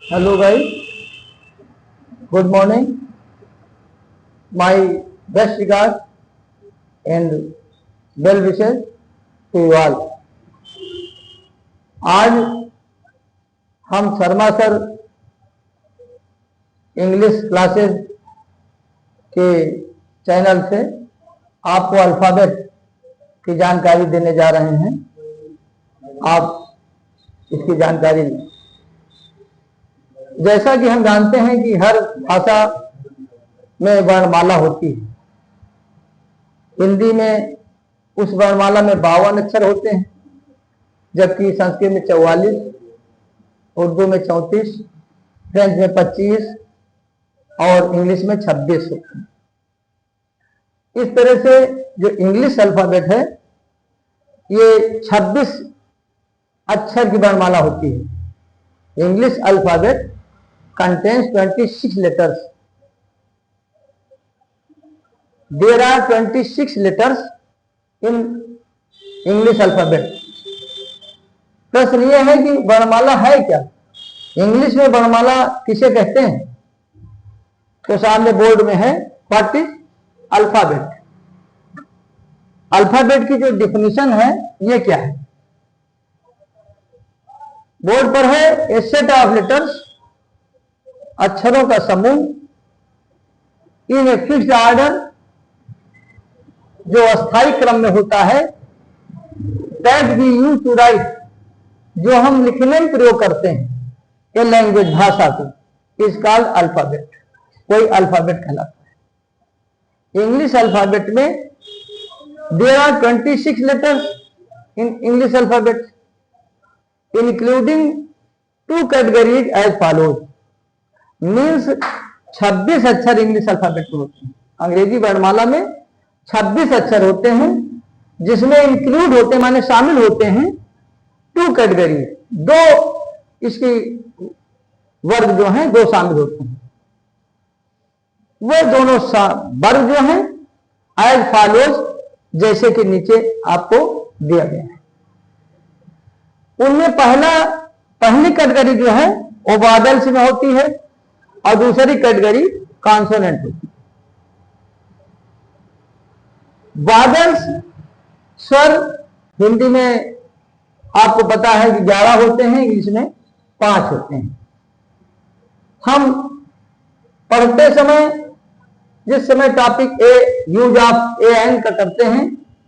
Hello guys, good morning. My best regards and well wishes to you all. आज हम Sharma sir English classes के channel से आपको alphabet की जानकारी देने जा रहे हैं। आप इसकी जानकारी लें। जैसा कि हम जानते हैं कि हर भाषा में वर्णमाला होती है। हिंदी में उस वर्णमाला में 52 अक्षर होते हैं, जबकि संस्कृत में 44, उर्दू में 34, फ्रेंच में 25 और इंग्लिश में 26 होते हैं। इस तरह से जो इंग्लिश अल्फाबेट है ये 26 अक्षर की वर्णमाला होती है। English alphabet contains 26 letters. There are 26 letters in English alphabet. प्रश्न ये है कि वर्णमाला है क्या? इंग्लिश में वर्णमाला किसे कहते हैं? तो सामने बोर्ड में है व्हाट इज अल्फाबेट। अल्फाबेट की जो डिफिनीशन है ये क्या है? बोर्ड पर है ए सेट ऑफ लेटर्स, अक्षरों का समूह इन ए फिक्स्ड ऑर्डर, जो अस्थायी क्रम में होता है, that we use to write, जो हम लिखने में प्रयोग करते हैं, ए लैंग्वेज भाषा को, इज कॉल्ड अल्फाबेट। कोई अल्फाबेट कहलाता है। इंग्लिश अल्फाबेट में there are 26 letters in English alphabet, including 2 categories as follows. Means 26 अक्षर इंग्लिश अल्फाबेट में होते हैं। अंग्रेजी वर्णमाला में 26 अक्षर होते हैं, जिसमें इंक्लूड होते हैं माने शामिल होते हैं 2 कैटेगरी, 2 इसकी वर्ग जो हैं 2 शामिल होते हैं। वो दोनों वर्ग जो हैं एज फॉलोज, जैसे कि नीचे आपको दिया गया है। उनमें पहली कैटेगरी जो है वो वॉवेल्स में होती है और दूसरी कैटेगरी कॉन्सोनेंट होती है। वॉवेल्स स्वर हिंदी में आपको पता है कि 11 होते हैं, इंग्लिश में 5 होते हैं। हम पढ़ते समय जिस समय topic a use of a an का करते हैं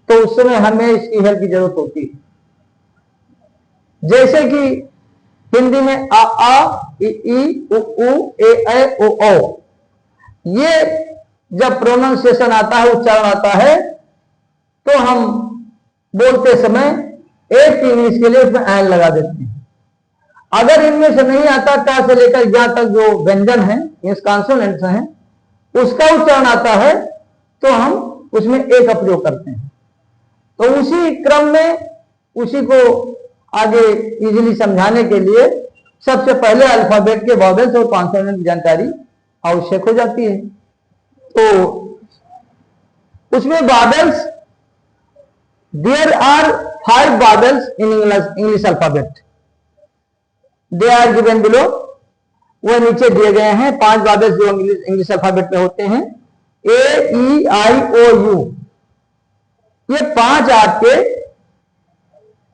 तो उस समय हमें इसकी हेल्प की जरूरत होती है। जैसे कि हिंदी में आ इ उ ए ओ ओ, ये जब प्रोनाउंसिएशन आता है, उच्चारण आता है, तो हम बोलते समय एक की इंग्लिश के लिए उसमें एन लगा देते हैं। अगर इनमें से नहीं आता, टा से लेकर ज्ञा तक जो व्यंजन है, इस कॉन्सोनेंट्स हैं, उसका उच्चारण आता है तो हम उसमें ए का प्रयोग करते हैं। तो उसी क्रम में उसी को आगे इजीली समझाने के लिए सबसे पहले अल्फाबेट के वॉवेल्स और कॉन्सोनेंट की जानकारी आवश्यक हो जाती है। तो उसमें vowels, there are 5 vowels in English alphabet, they are given below. वो नीचे दिए गए हैं 5 वॉवेल्स जो इंग्लिश अल्फाबेट में होते हैं। ए ई आई ओ यू, ये 5 आपके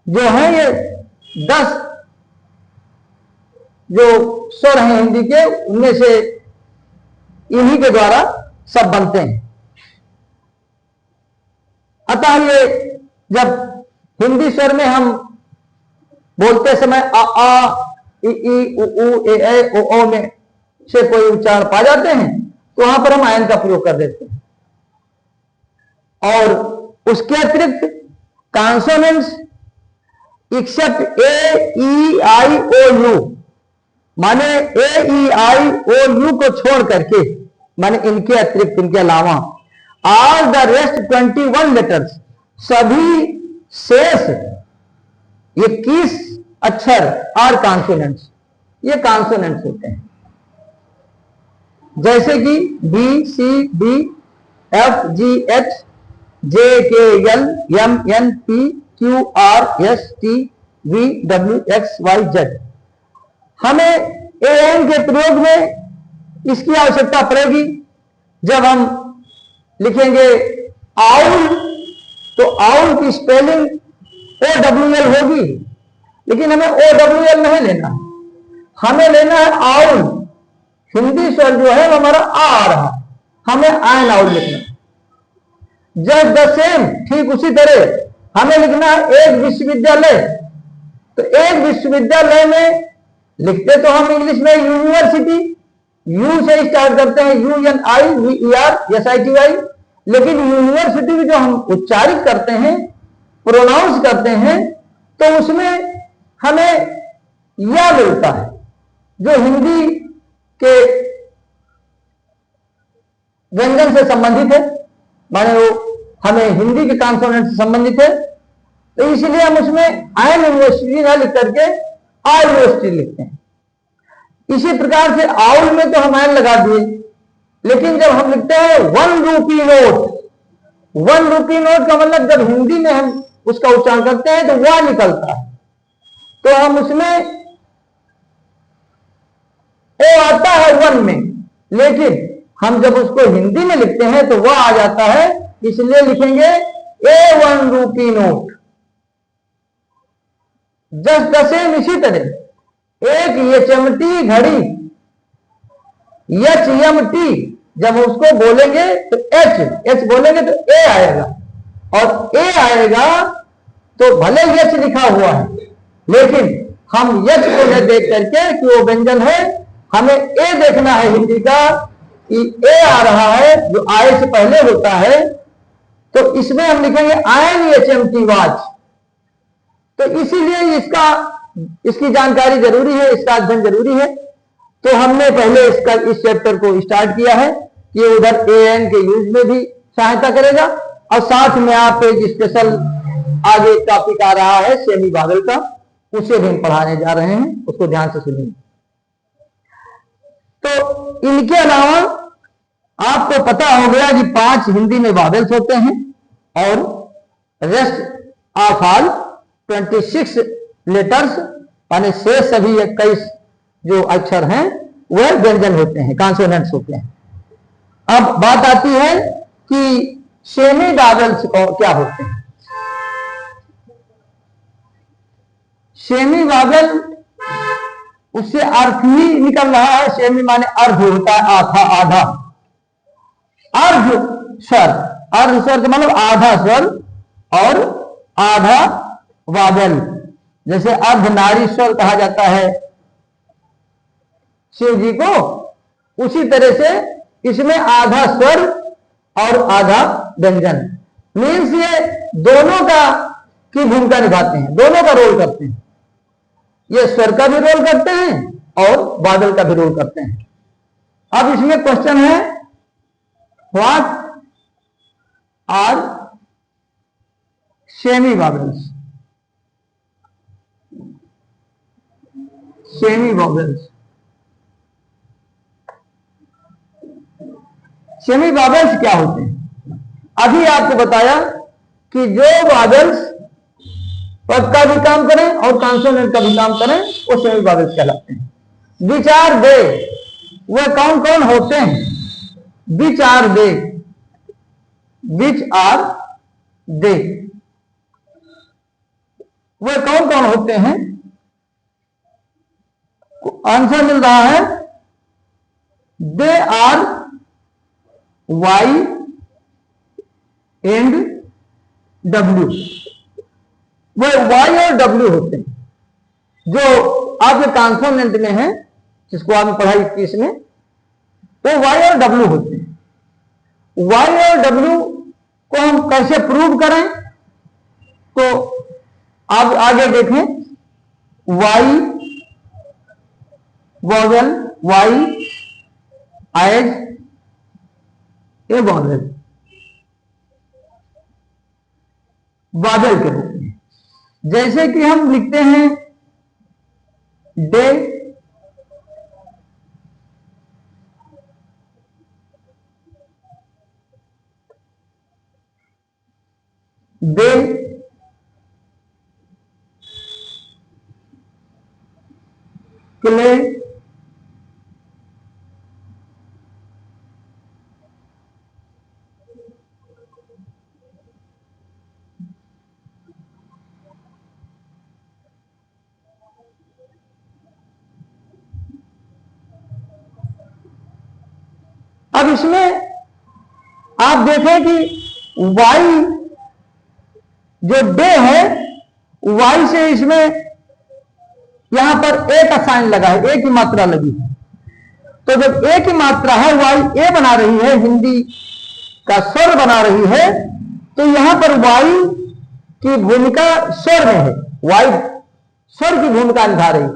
जो है ये 10 जो स्वर हैं हिंदी के, उनमें से इन्हीं के द्वारा सब बनते हैं। अतः ये जब हिंदी स्वर में हम बोलते समय आ इ उ ए ओ में से कोई उच्चारण पा जाते हैं तो वहां पर हम आयन का प्रयोग कर देते हैं। और उसके अतिरिक्त consonants except A E I O U, माने A E I O you को छोड़ करके, माने इनके अतिरिक्त, इनके अलावा ऑल द रेस्ट 21 लेटर्स, सभी शेष 21 अक्षर और कॉन्सोनेंट्स, ये कॉन्सोनेंट्स होते हैं। जैसे कि B C D F G H J K L M N P Q R S T V W X Y Z. हमें एन के प्रयोग में इसकी आवश्यकता पड़ेगी। जब हम लिखेंगे आउल, तो आउल की स्पेलिंग OWL होगी, लेकिन हमें OWL नहीं लेना, हमें लेना है आउल। हिंदी स्वर जो है वो हमारा आ रहा है, हमें आयन आउल लिखना। जस्ट द सेम, ठीक उसी तरह हमें लिखना है एक विश्वविद्यालय। तो एक विश्वविद्यालय में लिखते तो हम इंग्लिश में यूनिवर्सिटी, यू से स्टार्ट करते हैं, UNIVERSITY, लेकिन यूनिवर्सिटी जो हम उच्चारित करते हैं, प्रोनाउंस करते हैं, तो उसमें हमें या मिलता है, जो हिंदी के व्यंजन से संबंधित है, माने वो हमें हिंदी के कॉन्सोनेंट से संबंधित है, तो इसलिए हम उसमें आयन यूनिवर्सिटी ना लिख करके आ यूनिवर्सिटी लिखते हैं। इसी प्रकार से आउल में तो हम आयन लगा दिए, लेकिन जब हम लिखते हैं 1 रूपी नोट, 1 रूपी नोट का मतलब जब हिंदी में हम उसका उच्चारण करते हैं तो वह निकलता है, तो हम उसमें ओ आता है 1 में, लेकिन हम जब उसको हिंदी में लिखते हैं तो वह आ जाता है, इसलिए लिखेंगे A1 rupee note. Just the same, इसी तरह एक एचएमटी घड़ी, HMT, जब उसको बोलेंगे तो एच बोलेंगे तो ए आएगा, और ए आएगा तो भले एच लिखा हुआ है, लेकिन हम एच को न देख करके कि वो व्यंजन है, हमें ए देखना है हिंदी का कि ए आ रहा है, जो आए से पहले होता है, तो इसमें हम लिखेंगे आयन HMT वाच। तो इसीलिए इसकी जानकारी जरूरी है, इसका अध्ययन जरूरी है। तो हमने पहले इस चैप्टर को स्टार्ट किया है कि उधर AN के यूज में भी सहायता करेगा, और साथ में आप एक स्पेशल आगे टॉपिक आ रहा है सेमी बादल का, उसे भी हम पढ़ाने जा रहे हैं, उसको ध्यान से सुनिए। तो इनके अलावा आपको पता हो गया कि 5 हिंदी में बादल्स होते हैं, और रेस्ट ऑफ ऑल 26 लेटर्स, यानी से सभी 21 जो अक्षर हैं वह व्यंजन होते हैं, कॉन्सोनेंट्स होते हैं। अब बात आती है कि सेमी बादल्स क्या होते हैं। सेमी बादल, उससे अर्थ ही निकल रहा है, सेमी माने अर्ध होता है, आधा आधा, अर्ध स्वर, अर्ध स्वर का मतलब आधा स्वर और आधा बादल। जैसे अर्धनारीश्वर कहा जाता है शिव जी को, उसी तरह से इसमें आधा स्वर और आधा व्यंजन, मीन्स ये दोनों का की भूमिका निभाते हैं, दोनों का रोल करते हैं। ये स्वर का भी रोल करते हैं और बादल का भी रोल करते हैं। अब इसमें क्वेश्चन है, what are semi vowels? Semi vowels, semi vowels क्या होते हैं? अभी आपको बताया कि जो बादल्स पद का भी काम करें और कॉन्सोनेंट का भी काम करें, वो सेमी बादल्स कहलाते हैं। विच आर दे, वह कौन कौन होते हैं? Which are they, which are they, वह कौन कौन होते हैं? आंसर मिल रहा है, they are Y and W. वह वाई और डब्ल्यू होते हैं, जो आपके कॉन्सोनेंट में है, जिसको आपने पढ़ाई की इसमें, वो वाई और डब्ल्यू होते हैं। वाई और डब्ल्यू को हम कैसे प्रूव करें? तो आप आगे देखें, Y vowel, Y as a vowel, बादल के रूप में। जैसे कि हम लिखते हैं डे, डे, क्ले, अब इसमें आप देखें कि वाई जो डे है, वाई से इसमें यहां पर ए का साइन लगा है, ए की मात्रा लगी है। तो जब ए की मात्रा है, वाई ए बना रही है, हिंदी का स्वर बना रही है, तो यहां पर वाई की भूमिका स्वर में है, वाई स्वर की भूमिका निभा रही है,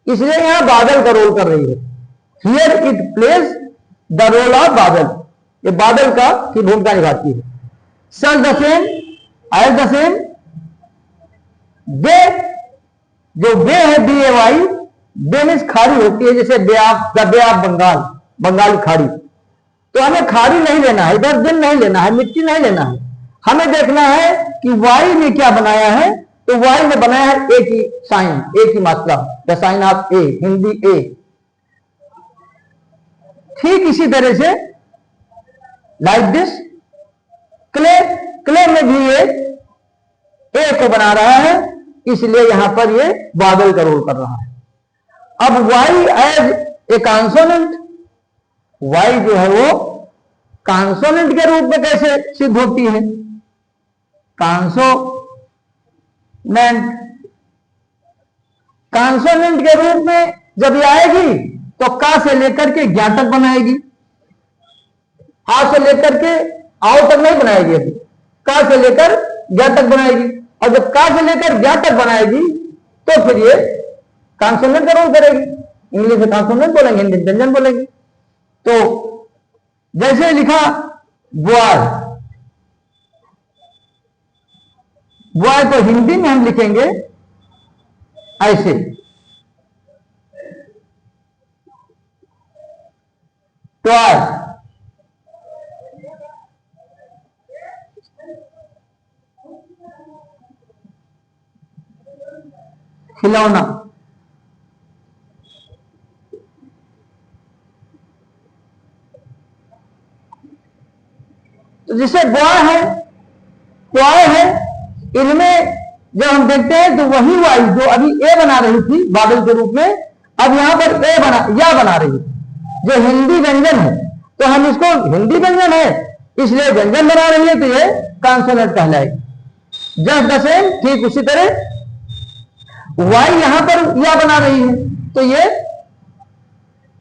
इसलिए यहां बादल का रोल कर रही है। Here it plays the role of बादल, ये बादल का की भूमिका निभाती है। Such the same, as the same, bay, जो बे है B A Y, bay means खाड़ी होती है, जैसे बे ऑफ बंगाल, बंगाली खाड़ी। तो हमें खाड़ी नहीं लेना है, इधर दिन नहीं लेना है, मिट्टी नहीं लेना है, हमें देखना है कि वाई ने क्या बनाया है। तो वाई ने बनाया है ए की साइन, ए की मात्रा, द साइन ऑफ ए, हिंदी ए। ठीक इसी तरह से लाइक दिस, क्ले में भी ये ए को बना रहा है, इसलिए यहां पर ये बादल का रोल कर रहा है। अब Y as a consonant, Y जो है वो कॉन्सोनेंट के रूप में कैसे सिद्ध होती है? कॉन्सोनेंट के रूप में जब ये आएगी तो का से लेकर के ज्ञा तक बनाएगी, आ से लेकर के आओ तक नहीं बनाएगी, अभी का से लेकर ज्ञा तक बनाएगी। और जब का से लेकर ज्ञा तक बनाएगी तो फिर ये कॉन्सोनेंट का रोल करेगी। इंग्लिश में कॉन्सोनेंट बोलेंगे, हिंदी में व्यंजन बोलेंगे। तो जैसे लिखा बॉय, बॉय तो हिंदी में हम लिखेंगे ऐसे, टॉय, खिलौना। तो जिसे बॉय है, टॉय है, इनमें जब हम देखते हैं तो वही वाई जो अभी ए बना रही थी बादल के रूप में, अब यहां पर ए या बना रही है, जो हिंदी व्यंजन है। तो हम इसको हिंदी व्यंजन है इसलिए व्यंजन बना रही है, तो ये कॉन्सोनेंट कहलाएगी। जस्ट द सेम, ठीक उसी तरह वाई यहां पर या बना रही है, तो ये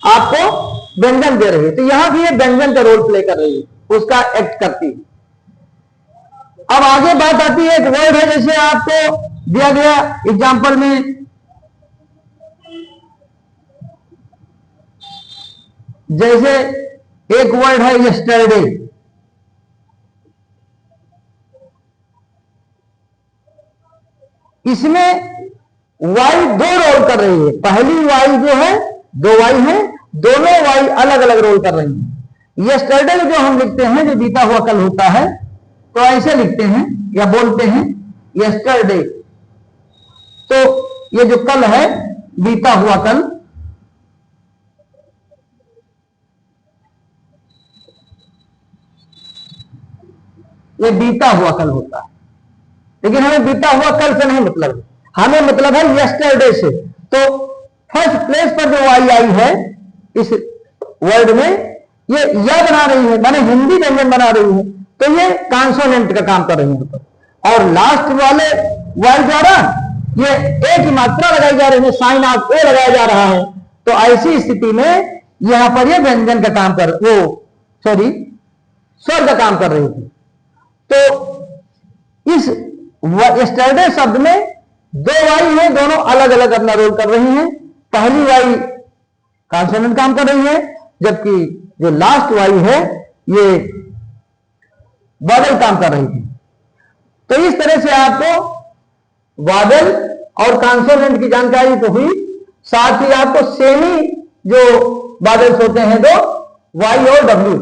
आपको व्यंजन दे रही है, तो यहां भी ये व्यंजन का रोल प्ले कर रही है, उसका एक्ट करती है। अब आगे बात आती है, एक वर्ड है जैसे आपको दिया गया एग्जाम्पल में, जैसे एक वर्ड है यस्टरडे, इसमें वाई दो रोल कर रही है। पहली वाई जो है, दो वाई है, दोनों वाई अलग अलग रोल कर रही है। यस्टरडे जो हम लिखते हैं, जो बीता हुआ कल होता है, तो ऐसे लिखते हैं या बोलते हैं यस्टरडे। तो ये जो कल है, बीता हुआ कल, ये बीता हुआ कल होता है। लेकिन हमें बीता हुआ कल से नहीं मतलब है, हमें मतलब है यस्टरडे से। तो फर्स्ट प्लेस पर जो वाई आई है इस वर्ड में, ये या बना रही है, माने हिंदी व्यंजन बना रही है, तो ये कॉन्सोनेंट का काम कर रही है। और लास्ट वाले वाई द्वारा ये ए की मात्रा लगाई जा रही है, साइन ऑफ ए लगाया जा रहा है। तो ऐसी स्थिति में यहां पर ये व्यंजन का काम कर, वो सॉरी स्वर का काम कर रही थी। तो इस यस्टरडे शब्द में दो वाई है, दोनों अलग अलग अपना रोल कर रही हैं। पहली वाई कॉन्सोनेंट काम कर रही है, जबकि जो लास्ट वाई है ये बादल काम कर रही थी। तो इस तरह से आपको बादल और कॉन्सोनेंट की जानकारी तो हुई, साथ ही आपको सेमी जो बादल होते हैं दो, वाई और डब्ल्यू,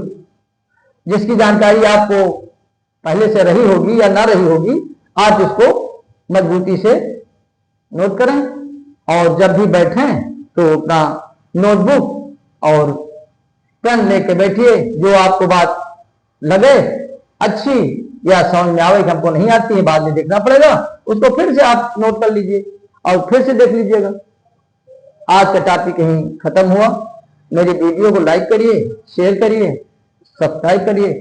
जिसकी जानकारी आपको पहले से रही होगी या ना रही होगी, आप इसको मजबूती से नोट करें। और जब भी बैठें तो अपना नोटबुक और पेन लेके बैठिए, जो आपको बात लगे अच्छी या समझ में आवे कि हमको नहीं आती है, बाद में देखना पड़ेगा, उसको फिर से आप नोट कर लीजिए और फिर से देख लीजिएगा। आज का टॉपिक यहीं खत्म हुआ। मेरी वीडियो को लाइक करिए, शेयर करिए, सब्सक्राइब करिए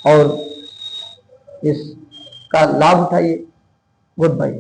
और इसका लाभ उठाइए। Good bye.